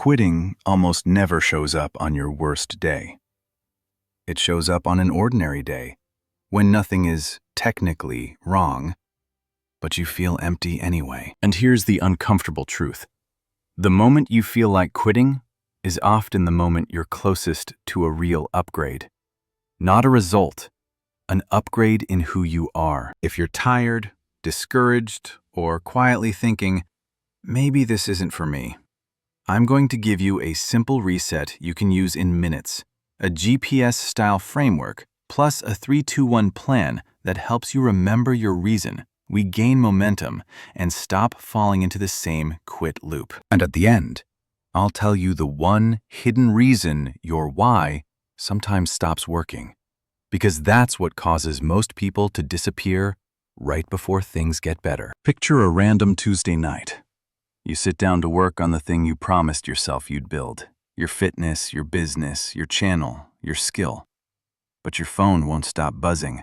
Quitting almost never shows up on your worst day. It shows up on an ordinary day, when nothing is technically wrong, but you feel empty anyway. And here's the uncomfortable truth. The moment you feel like quitting is often the moment you're closest to a real upgrade. Not a result, an upgrade in who you are. If you're tired, discouraged, or quietly thinking, maybe this isn't for me, I'm going to give you a simple reset you can use in minutes, a GPS-style framework, plus a 3-2-1 plan that helps you remember your reason, regain momentum, and stop falling into the same quit loop. And at the end, I'll tell you the one hidden reason your why sometimes stops working, because that's what causes most people to disappear right before things get better. Picture a random Tuesday night. You sit down to work on the thing you promised yourself you'd build, your fitness, your business, your channel, your skill. But your phone won't stop buzzing.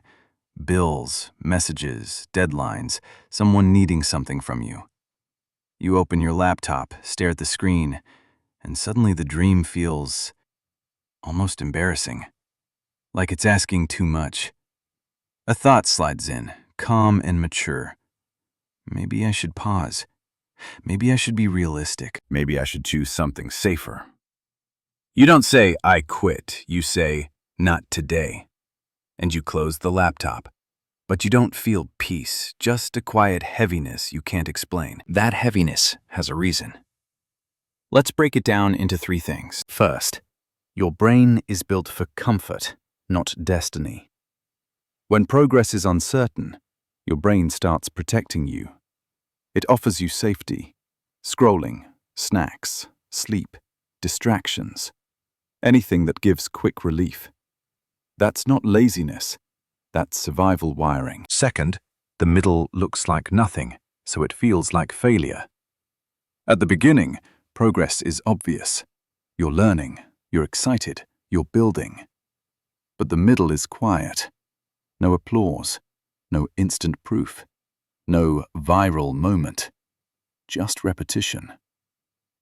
Bills, messages, deadlines, someone needing something from you. You open your laptop, stare at the screen, and suddenly the dream feels almost embarrassing, like it's asking too much. A thought slides in, calm and mature. Maybe I should pause. Maybe I should be realistic. Maybe I should choose something safer. You don't say, I quit. You say, not today. And you close the laptop. But you don't feel peace, just a quiet heaviness you can't explain. That heaviness has a reason. Let's break it down into 3 things. First, your brain is built for comfort, not destiny. When progress is uncertain, your brain starts protecting you. It offers you safety, scrolling, snacks, sleep, distractions, anything that gives quick relief. That's not laziness, that's survival wiring. Second, the middle looks like nothing, so it feels like failure. At the beginning, progress is obvious. You're learning, you're excited, you're building. But the middle is quiet. No applause, no instant proof. No viral moment, just repetition.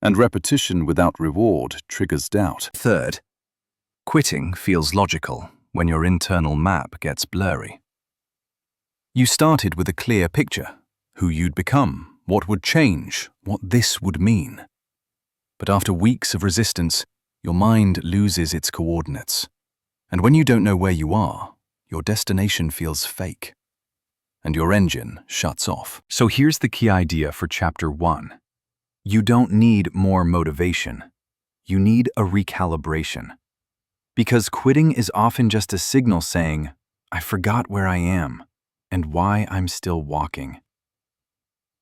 And repetition without reward triggers doubt. Third, quitting feels logical when your internal map gets blurry. You started with a clear picture, who you'd become, what would change, what this would mean. But after weeks of resistance, your mind loses its coordinates. And when you don't know where you are, your destination feels fake. And your engine shuts off. So here's the key idea for Chapter 1. You don't need more motivation. You need a recalibration. Because quitting is often just a signal saying, I forgot where I am and why I'm still walking.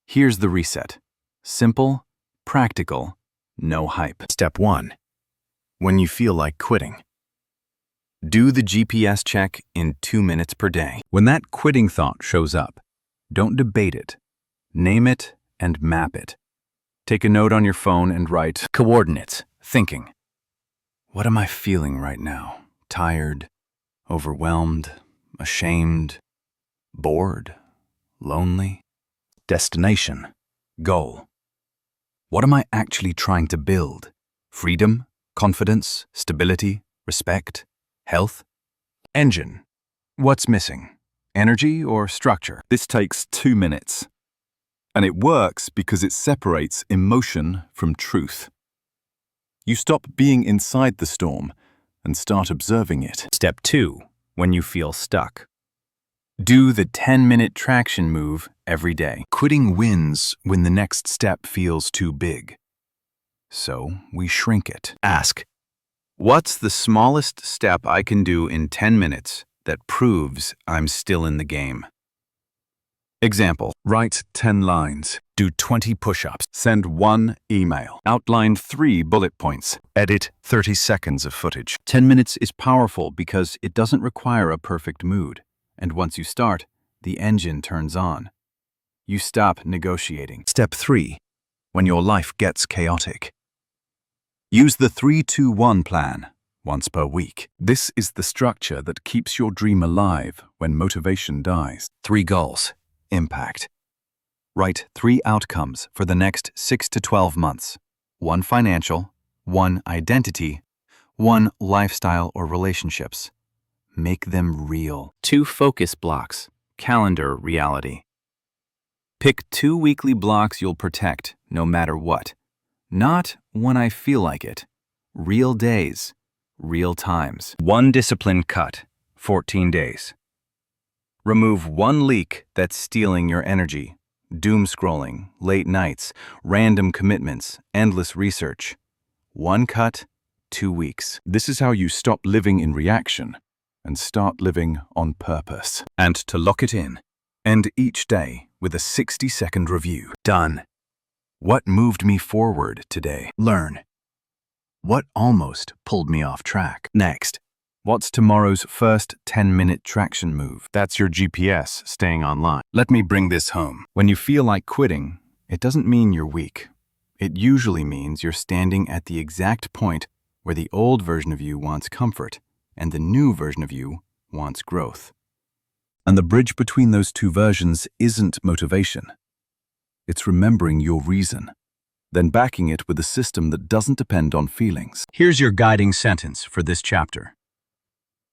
Here's the reset. Simple, practical, no hype. Step 1. When you feel like quitting, do the GPS check in 2 minutes per day. When that quitting thought shows up, don't debate it. Name it and map it. Take a note on your phone and write coordinates, thinking. What am I feeling right now? Tired, overwhelmed, ashamed, bored, lonely? Destination, goal. What am I actually trying to build? Freedom, confidence, stability, respect? Health? Engine. What's missing? Energy or structure? This takes 2 minutes. And it works because it separates emotion from truth. You stop being inside the storm and start observing it. Step 2. When you feel stuck. Do the 10-minute traction move every day. Quitting wins when the next step feels too big. So we shrink it. Ask, what's the smallest step I can do in 10 minutes that proves I'm still in the game? Example, write 10 lines, do 20 push-ups, send 1 email, outline 3 bullet points, edit 30 seconds of footage. 10 minutes is powerful because it doesn't require a perfect mood. And once you start, the engine turns on. You stop negotiating. Step 3. When your life gets chaotic. Use the 3-2-1 plan once per week. This is the structure that keeps your dream alive when motivation dies. 3 goals. Impact. Write 3 outcomes for the next 6 to 12 months. 1 financial, one identity, one lifestyle or relationships. Make them real. 2 focus blocks. Calendar reality. Pick 2 weekly blocks you'll protect no matter what. Not when I feel like it. Real days, real times. 1 discipline cut, 14 days. Remove 1 leak that's stealing your energy. Doom scrolling, late nights, random commitments, endless research. 1 cut, 2 weeks. This is how you stop living in reaction and start living on purpose. And to lock it in, end each day with a 60-second review. Done. What moved me forward today? Learn. What almost pulled me off track? Next. What's tomorrow's first 10-minute traction move? That's your GPS staying online. Let me bring this home. When you feel like quitting, it doesn't mean you're weak. It usually means you're standing at the exact point where the old version of you wants comfort and the new version of you wants growth. And the bridge between those 2 versions isn't motivation. It's remembering your reason, then backing it with a system that doesn't depend on feelings. Here's your guiding sentence for this chapter.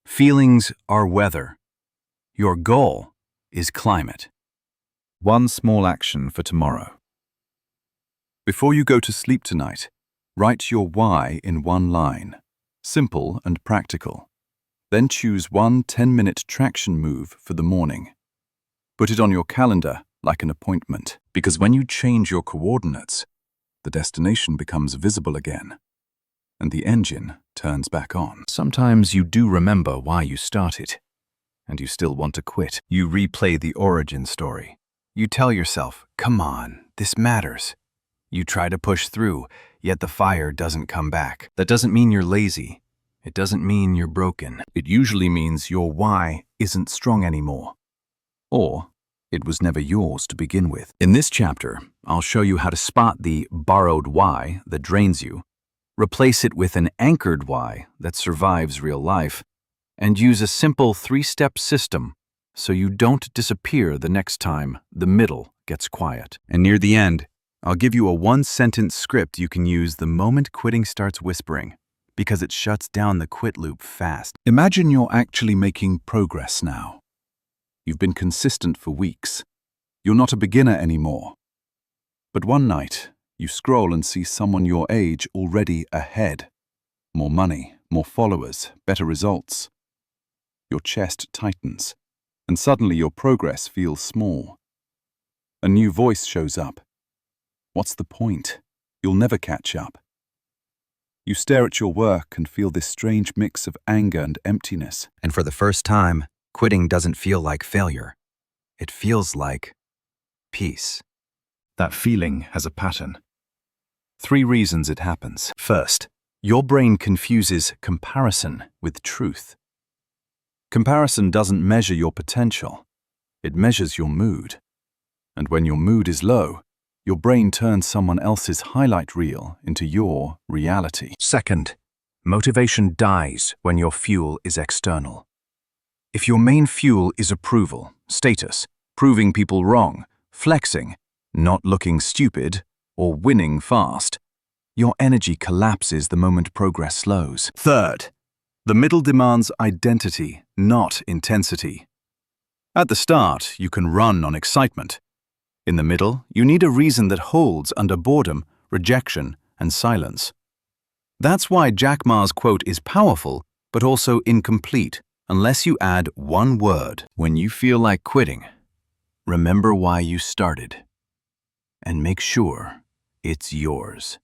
Feelings are weather. Your goal is climate. 1 small action for tomorrow. Before you go to sleep tonight, write your why in 1 line. Simple and practical. Then choose 1 10-minute traction move for the morning. Put it on your calendar like an appointment, because when you change your coordinates, the destination becomes visible again, and the engine turns back on. Sometimes you do remember why you started, and you still want to quit. You replay the origin story. You tell yourself, come on, this matters. You try to push through, yet the fire doesn't come back. That doesn't mean you're lazy. It doesn't mean you're broken. It usually means your why isn't strong anymore. Or it was never yours to begin with. In this chapter, I'll show you how to spot the borrowed why that drains you, replace it with an anchored why that survives real life, and use a simple 3-step system so you don't disappear the next time the middle gets quiet. And near the end, I'll give you a 1-sentence script you can use the moment quitting starts whispering, because it shuts down the quit loop fast. Imagine you're actually making progress now. You've been consistent for weeks. You're not a beginner anymore. But one night, you scroll and see someone your age already ahead. More money, more followers, better results. Your chest tightens, and suddenly your progress feels small. A new voice shows up. What's the point? You'll never catch up. You stare at your work and feel this strange mix of anger and emptiness. And for the first time, quitting doesn't feel like failure. It feels like peace. That feeling has a pattern. 3 reasons it happens. First, your brain confuses comparison with truth. Comparison doesn't measure your potential. It measures your mood. And when your mood is low, your brain turns someone else's highlight reel into your reality. Second, motivation dies when your fuel is external. If your main fuel is approval, status, proving people wrong, flexing, not looking stupid, or winning fast, your energy collapses the moment progress slows. Third, the middle demands identity, not intensity. At the start, you can run on excitement. In the middle, you need a reason that holds under boredom, rejection, and silence. That's why Jack Ma's quote is powerful, but also incomplete, unless you add 1 word. When you feel like quitting, remember why you started, and make sure it's yours.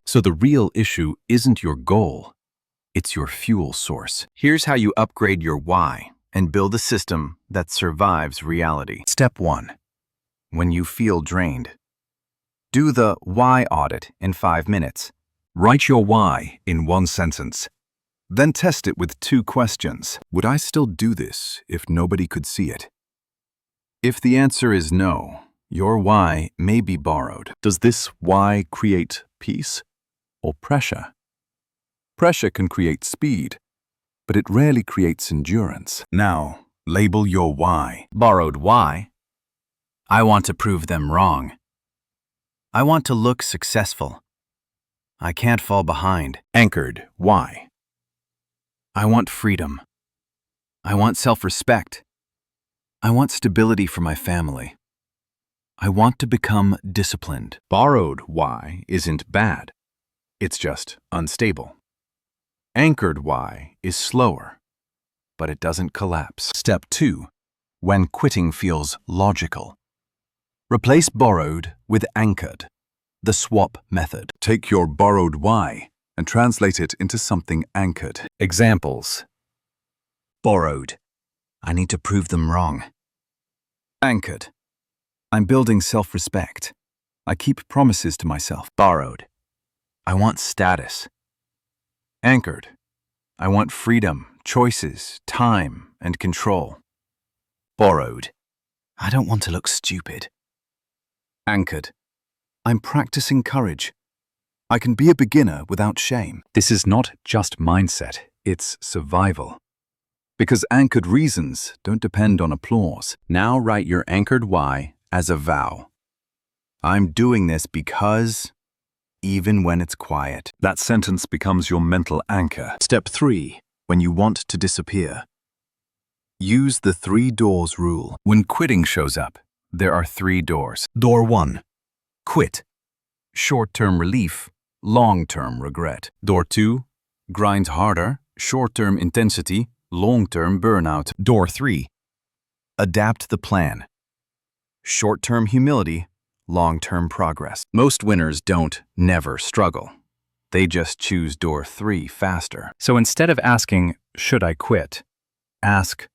So the real issue isn't your goal, it's your fuel source. Here's how you upgrade your why and build a system that survives reality. Step 1. When you feel drained, do the why audit in 5 minutes. Write your why in 1 sentence. Then test it with 2 questions. Would I still do this if nobody could see it? If the answer is no, your why may be borrowed. Does this why create peace or pressure? Pressure can create speed, but it rarely creates endurance. Now, label your why. Borrowed why. I want to prove them wrong. I want to look successful. I can't fall behind. Anchored. Why? I want freedom. I want self-respect. I want stability for my family. I want to become disciplined. Borrowed why isn't bad. It's just unstable. Anchored why is slower, but it doesn't collapse. Step 2. When quitting feels logical. Replace borrowed with anchored. The swap method. Take your borrowed why and translate it into something anchored. Examples. Borrowed. I need to prove them wrong. Anchored. I'm building self-respect. I keep promises to myself. Borrowed. I want status. Anchored. I want freedom, choices, time, and control. Borrowed. I don't want to look stupid. Anchored. I'm practicing courage. I can be a beginner without shame. This is not just mindset, it's survival. Because anchored reasons don't depend on applause. Now write your anchored why as a vow. I'm doing this because, even when it's quiet. That sentence becomes your mental anchor. Step 3. When you want to disappear. Use the 3 doors rule. When quitting shows up, there are 3 doors. Door 1. Quit. Short-term relief, long-term regret. Door 2. Grind harder, short-term intensity, long-term burnout. Door 3. Adapt the plan. Short-term humility, long-term progress. Most winners don't never struggle. They just choose door 3 faster. So instead of asking, should I quit? Ask,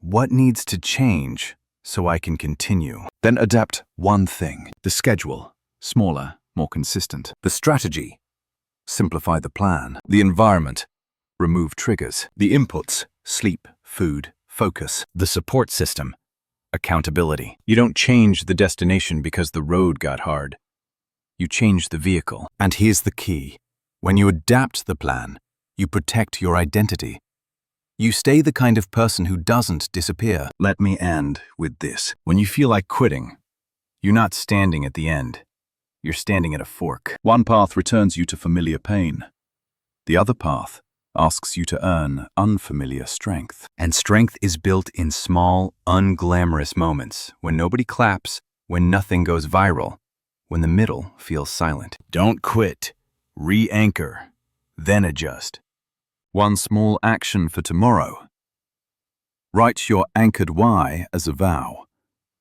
what needs to change so I can continue? Then adapt one thing. The schedule, smaller, more consistent. The strategy, simplify the plan. The environment, remove triggers. The inputs, sleep, food, focus. The support system, accountability. You don't change the destination because the road got hard. You change the vehicle. And here's the key. When you adapt the plan, you protect your identity. You stay the kind of person who doesn't disappear. Let me end with this. When you feel like quitting, you're not standing at the end. You're standing at a fork. One path returns you to familiar pain. The other path asks you to earn unfamiliar strength. And strength is built in small, unglamorous moments, when nobody claps, when nothing goes viral, when the middle feels silent. Don't quit. Re-anchor. Then adjust. One small action for tomorrow. Write your anchored why as a vow.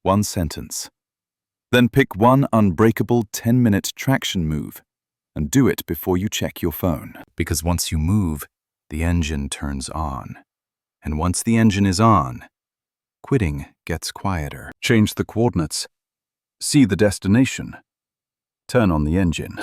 1 sentence. Then pick one unbreakable 10-minute traction move and do it before you check your phone. Because once you move, the engine turns on. And once the engine is on, quitting gets quieter. Change the coordinates. See the destination. Turn on the engine.